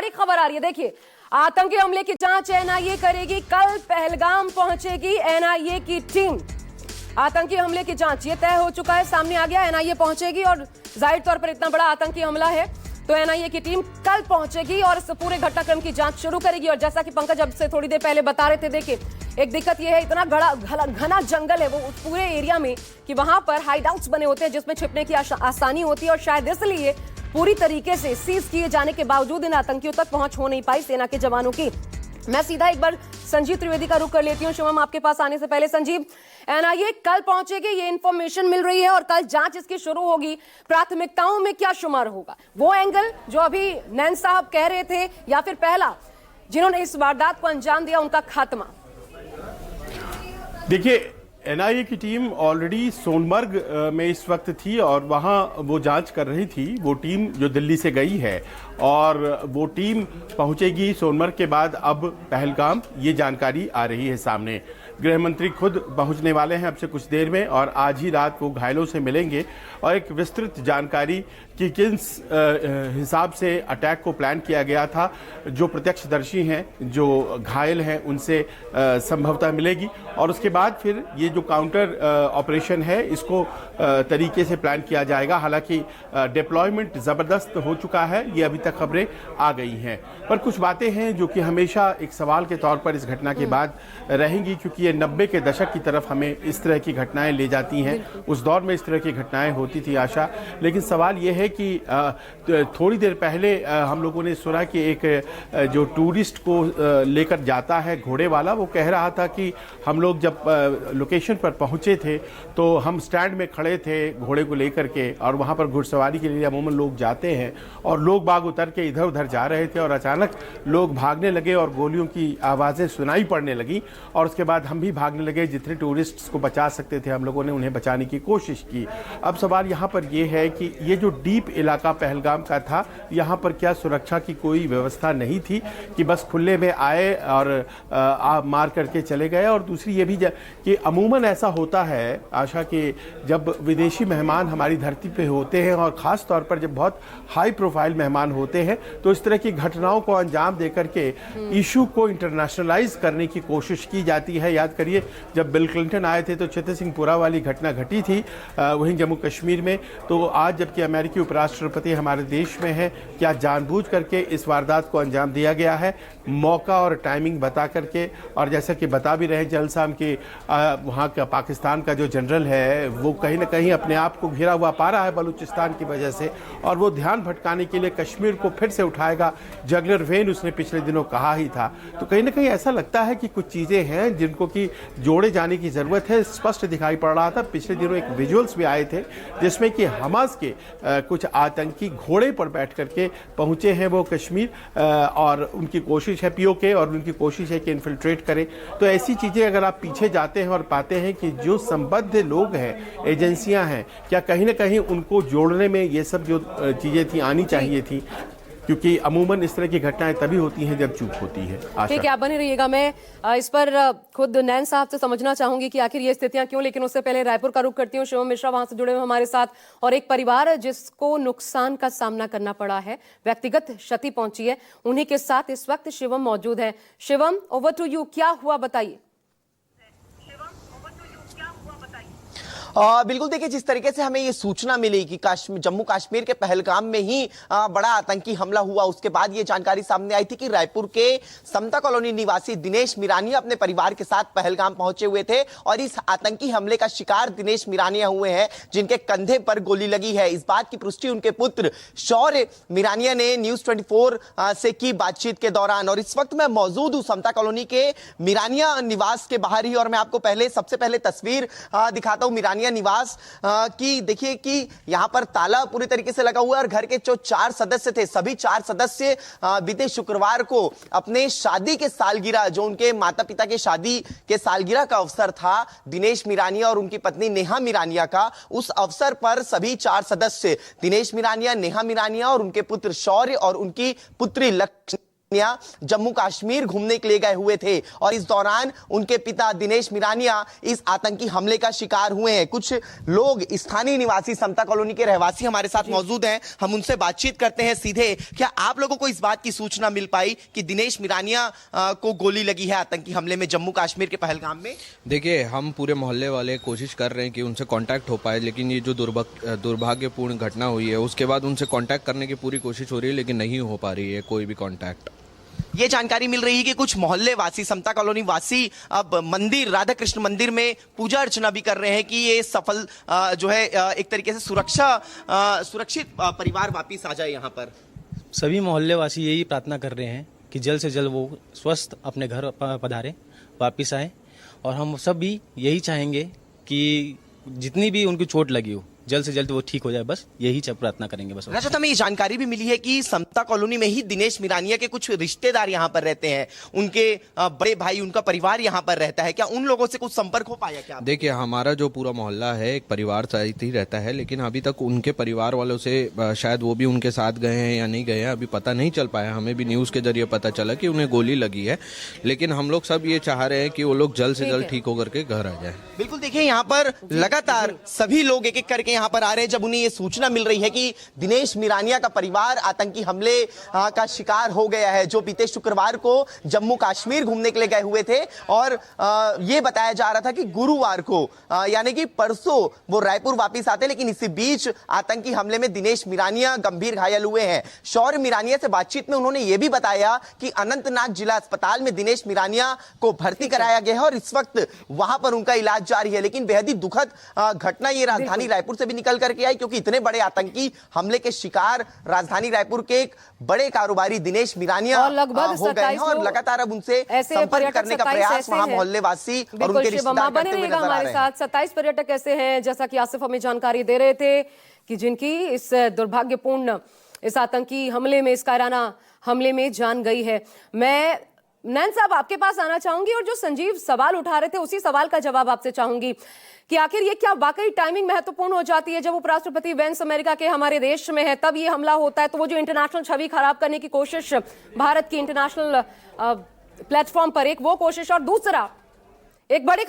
बड़ी खबर आ रही है, देखिए आतंकी हमले की जांच एनआईए करेगी। कल पहलगाम पहुंचेगी एनआईए की टीम। आतंकी हमले की जांच ये तय हो चुका है, सामने आ गया, एनआईए पहुंचेगी और जाहिर तौर पर इतना बड़ा आतंकी हमला है तो एनआईए की टीम कल पहुंचेगी और इस पूरे घटनाक्रम की जांच शुरू करेगी। और जैसा कि पंकज अब से थोड़ी देर पहले बता रहे थे, देखिए एक दिक्कत यह है, इतना घना जंगल है वो पूरे एरिया में कि वहां पर हाइडआउट्स बने होते हैं जिसमें छिपने की आसानी होती है और शायद इसलिए पूरी तरीके से सीज किए जाने के बावजूद इन आतंकियों तक पहुंच हो नहीं पाई सेना के जवानों की। मैं सीधा एक बार संजीव त्रिवेदी का रुख कर लेती हूं। शिवम, आपके पास आने से पहले संजीव, एनआईए कल पहुंचेगी, ये इंफॉर्मेशन मिल रही है और कल जांच इसकी शुरू होगी। प्राथमिकताओं में क्या शुमार होगा? वो एंगल जो अभी नैन साहब कह रहे थे या फिर पहला जिन्होंने इस वारदात को अंजाम दिया उनका खात्मा? देखिए, एनआईए की टीम ऑलरेडी सोनमर्ग में इस वक्त थी और वहां वो जांच कर रही थी। वो टीम जो दिल्ली से गई है और वो टीम पहुंचेगी सोनमर्ग के बाद अब पहलगाम, ये जानकारी आ रही है सामने। गृह मंत्री खुद पहुंचने वाले हैं अब से कुछ देर में और आज ही रात वो घायलों से मिलेंगे और एक विस्तृत जानकारी कि किस हिसाब से अटैक को प्लान किया गया था, जो प्रत्यक्षदर्शी हैं, जो घायल हैं, उनसे संभवतः मिलेगी। और उसके बाद फिर ये जो काउंटर ऑपरेशन है इसको तरीके से प्लान किया जाएगा। हालांकि डिप्लॉयमेंट ज़बरदस्त हो चुका है, ये अभी तक खबरें आ गई हैं, पर कुछ बातें हैं जो कि हमेशा एक सवाल के तौर पर इस घटना के बाद रहेंगी, क्योंकि ये 90 के दशक की तरफ हमें इस तरह की घटनाएं ले जाती हैं। उस दौर में इस तरह की घटनाएं होती थी आशा, लेकिन सवाल ये है कि थोड़ी देर पहले हम लोगों ने सुना कि एक जो टूरिस्ट को लेकर जाता है घोड़े वाला, वो कह रहा था कि हम लोग जब लोकेशन पर पहुंचे थे तो हम स्टैंड में खड़े थे घोड़े को लेकर के और वहां पर घुड़सवारी के लिए अमूमन लोग जाते हैं और लोग बाग उतर के इधर उधर जा रहे थे और अचानक लोग भागने लगे और गोलियों की आवाज़ें सुनाई पड़ने लगी और उसके बाद हम भी भागने लगे। जितने टूरिस्ट्स को बचा सकते थे हम लोगों ने उन्हें बचाने की कोशिश की। अब सवाल यहाँ पर यह है कि ये जो डीप इलाका पहलगाम का था, यहाँ पर क्या सुरक्षा की कोई व्यवस्था नहीं थी कि बस खुले में आए और मार करके चले गए? और दूसरी ये भी कि अमूमन ऐसा होता है आशा कि जब विदेशी मेहमान हमारी धरती पे होते हैं और ख़ास तौर पर जब बहुत हाई प्रोफाइल मेहमान होते हैं तो इस तरह की घटनाओं को अंजाम देकर के इशू को इंटरनेशनलाइज करने की कोशिश की जाती है। याद करिए जब बिल क्लिंटन आए थे तो छतर सिंहपुरा वाली घटना घटी थी वहीं जम्मू कश्मीर में। तो आज जबकि अमेरिकी उपराष्ट्रपति हमारे देश में है, क्या जानबूझ करके इस वारदात को अंजाम दिया गया है मौका और टाइमिंग बता करके? और जैसा कि बता भी रहे जल साहब कि वहाँ का पाकिस्तान का जो जनरल है वो कहीं ना कहीं अपने आप को घिरा हुआ पा रहा है बलूचिस्तान की वजह से और वो ध्यान भटकाने के लिए कश्मीर को फिर से उठाएगा, जगलर वेन उसने पिछले दिनों कहा ही था। तो कहीं ना कहीं ऐसा लगता है कि कुछ चीज़ें हैं जिनको कि जोड़े जाने की ज़रूरत है। स्पष्ट दिखाई पड़ रहा था, पिछले दिनों एक विजुअल्स भी आए थे जिसमें कि हमास के कुछ आतंकी घोड़े पर बैठ करके पहुंचे हैं वो कश्मीर और उनकी कोशिश है पीओके और उनकी कोशिश है कि इन्फिल्ट्रेट करें। तो ऐसी चीज़ें अगर आप पीछे जाते हैं और पाते हैं कि जो संबद्ध लोग हैं, एजेंसियां हैं, क्या कहीं ना कहीं उनको जोड़ने में ये सब जो चीज़ें थी आनी चाहिए थी, क्योंकि अमूमन इस तरह की घटनाएं तभी होती हैं जब चूक होती है। ठीक है, आप बने रहिएगा। मैं इस पर खुद नैन साहब से समझना चाहूंगी कि आखिर ये स्थितियां क्यों, लेकिन उससे पहले रायपुर का रुख करती हूँ। शिवम मिश्रा वहां से जुड़े हुए हमारे साथ, और एक परिवार जिसको नुकसान का सामना करना पड़ा है, व्यक्तिगत क्षति पहुंची है, उन्हीं के साथ इस वक्त शिवम मौजूद है। शिवम, ओवर टू यू, क्या हुआ बताइए। बिल्कुल, देखिए जिस तरीके से हमें ये सूचना मिली कि जम्मू कश्मीर के पहलगाम में ही बड़ा आतंकी हमला हुआ, उसके बाद ये जानकारी सामने आई थी कि रायपुर के समता कॉलोनी निवासी दिनेश मिरानिया अपने परिवार के साथ पहलगाम पहुंचे हुए थे और इस आतंकी हमले का शिकार दिनेश मिरानिया हुए हैं जिनके कंधे पर गोली लगी है। इस बात की पुष्टि उनके पुत्र शौर्य मिरानिया ने न्यूज 24 से की बातचीत के दौरान। और इस वक्त मैं मौजूद हूं समता कॉलोनी के मिरानिया निवास के बाहर ही और मैं आपको सबसे पहले तस्वीर दिखाता हूं मिरानिया निवास की। देखिए कि यहां पर ताला पूरी तरीके से लगा हुआ है और घर के जो 4 सदस्य थे, सभी 4 सदस्य बीते शुक्रवार को अपने शादी के सालगिरह, जो उनके माता पिता के शादी के सालगिरह का अवसर था दिनेश मिरानिया और उनकी पत्नी नेहा मिरानिया का, उस अवसर पर सभी 4 सदस्य दिनेश मिरानिया, नेहा मिरानिया और उनके पुत्र शौर्य और उनकी पुत्री लक्ष्मी जम्मू कश्मीर घूमने के लिए गए हुए थे और इस दौरान उनके पिता दिनेश मिरानिया इस आतंकी हमले का शिकार हुए हैं। कुछ लोग स्थानीय निवासी समता कॉलोनी के रहवासी हमारे साथ मौजूद हैं, हम उनसे बातचीत करते हैं सीधे। क्या आप लोगों को इस बात की सूचना मिल पाई कि दिनेश मिरानिया को गोली लगी है आतंकी हमले में जम्मू कश्मीर के पहलगाम में? देखिए, हम पूरे मोहल्ले वाले कोशिश कर रहे हैं कि उनसे कांटेक्ट हो पाए, लेकिन ये जो दुर्भाग्यपूर्ण घटना हुई है उसके बाद उनसे कांटेक्ट करने की पूरी कोशिश हो रही है, लेकिन नहीं हो पा रही है कोई भी कांटेक्ट। ये जानकारी मिल रही है कि कुछ मोहल्ले वासी, समता कॉलोनी वासी अब मंदिर, राधा कृष्ण मंदिर में पूजा अर्चना भी कर रहे हैं कि ये सफल जो है एक तरीके से सुरक्षित परिवार वापिस आ जाए यहाँ पर। सभी मोहल्ले वासी यही प्रार्थना कर रहे हैं कि जल्द से जल्द वो स्वस्थ अपने घर पधारे, वापिस आए, और हम सब भी यही चाहेंगे कि जितनी भी उनकी चोट लगी हो जल्द से जल्द वो ठीक हो जाए, बस यही प्रार्थना करेंगे बस। रजत, हमें ये जानकारी भी मिली है कि समता कॉलोनी में ही दिनेश मिरानिया के कुछ रिश्तेदार यहाँ पर रहते हैं, उनके बड़े भाई, उनका परिवार यहाँ पर रहता है। क्या उन लोगों से कुछ संपर्क हो पाया क्या? देखिए, हमारा जो पूरा मोहल्ला है एक परिवार सहित ही रहता है, लेकिन अभी तक उनके परिवार वालों से शायद वो भी उनके साथ गए हैं या नहीं गए हैं, अभी पता नहीं चल पाया। हमें भी न्यूज़ के जरिए पता चला कि उन्हें गोली लगी है, लेकिन हम लोग सब ये चाह रहे हैं कि वो लोग जल्द से जल्द ठीक होकर के घर आ जाए। बिल्कुल, देखिए यहाँ पर लगातार सभी लोग एक एक करके यहाँ पर आ रहे हैं जब उन्हें ये सूचना मिल रही है कि दिनेश मिरानिया का परिवार आतंकी हमले का शिकार हो गया है, जो बीते शुक्रवार को जम्मू कश्मीर घूमने के लिए गए हुए थे और ये बताया जा रहा था कि गुरुवार को यानी कि परसों वो रायपुर वापस आते, लेकिन इसी बीच आतंकी हमले में दिनेश मिरानिया गंभीर घायल हुए हैं। शौर्य मिरानिया से बातचीत में उन्होंने ये भी बताया कि अनंतनाग जिला अस्पताल में दिनेश मिरानिया को भर्ती कराया गया है और इस वक्त वहां पर उनका इलाज जारी है। लेकिन बेहद ही दुखद घटना ये राजधानी रायपुर से भी निकल करके आई, क्योंकि इतने बड़े आतंकी हमले के शिकार राजधानी रायपुर के एक बड़े कारोबारी दिनेश मिरानिया लगभग हो गए हैं और लगातार अब उनसे संपर्क करने का प्रयास वहां मोहल्ले वासी और उनके रिश्तेदार करते हुए नजर आ रहे हैं। 27 पर्यटक ऐसे हैं, जैसा कि आसिफ हमें जानकारी दे रहे थे, कि जिनकी इस दुर्भाग्यपूर्ण इस आतंकी हमले में, इस कायराना हमले में जान गई है। मैं नैन साहब आपके पास आना चाहूंगी और जो संजीव सवाल उठा रहे थे उसी सवाल का जवाब आपसे चाहूंगी कि आखिर ये क्या वाकई टाइमिंग महत्वपूर्ण हो जाती है? जब उपराष्ट्रपति वेंस अमेरिका के हमारे देश में है तब ये हमला होता है, तो वो जो इंटरनेशनल छवि खराब करने की कोशिश भारत की इंटरनेशनल प्लेटफॉर्म पर, एक वो कोशिश, और दूसरा एक बड़ी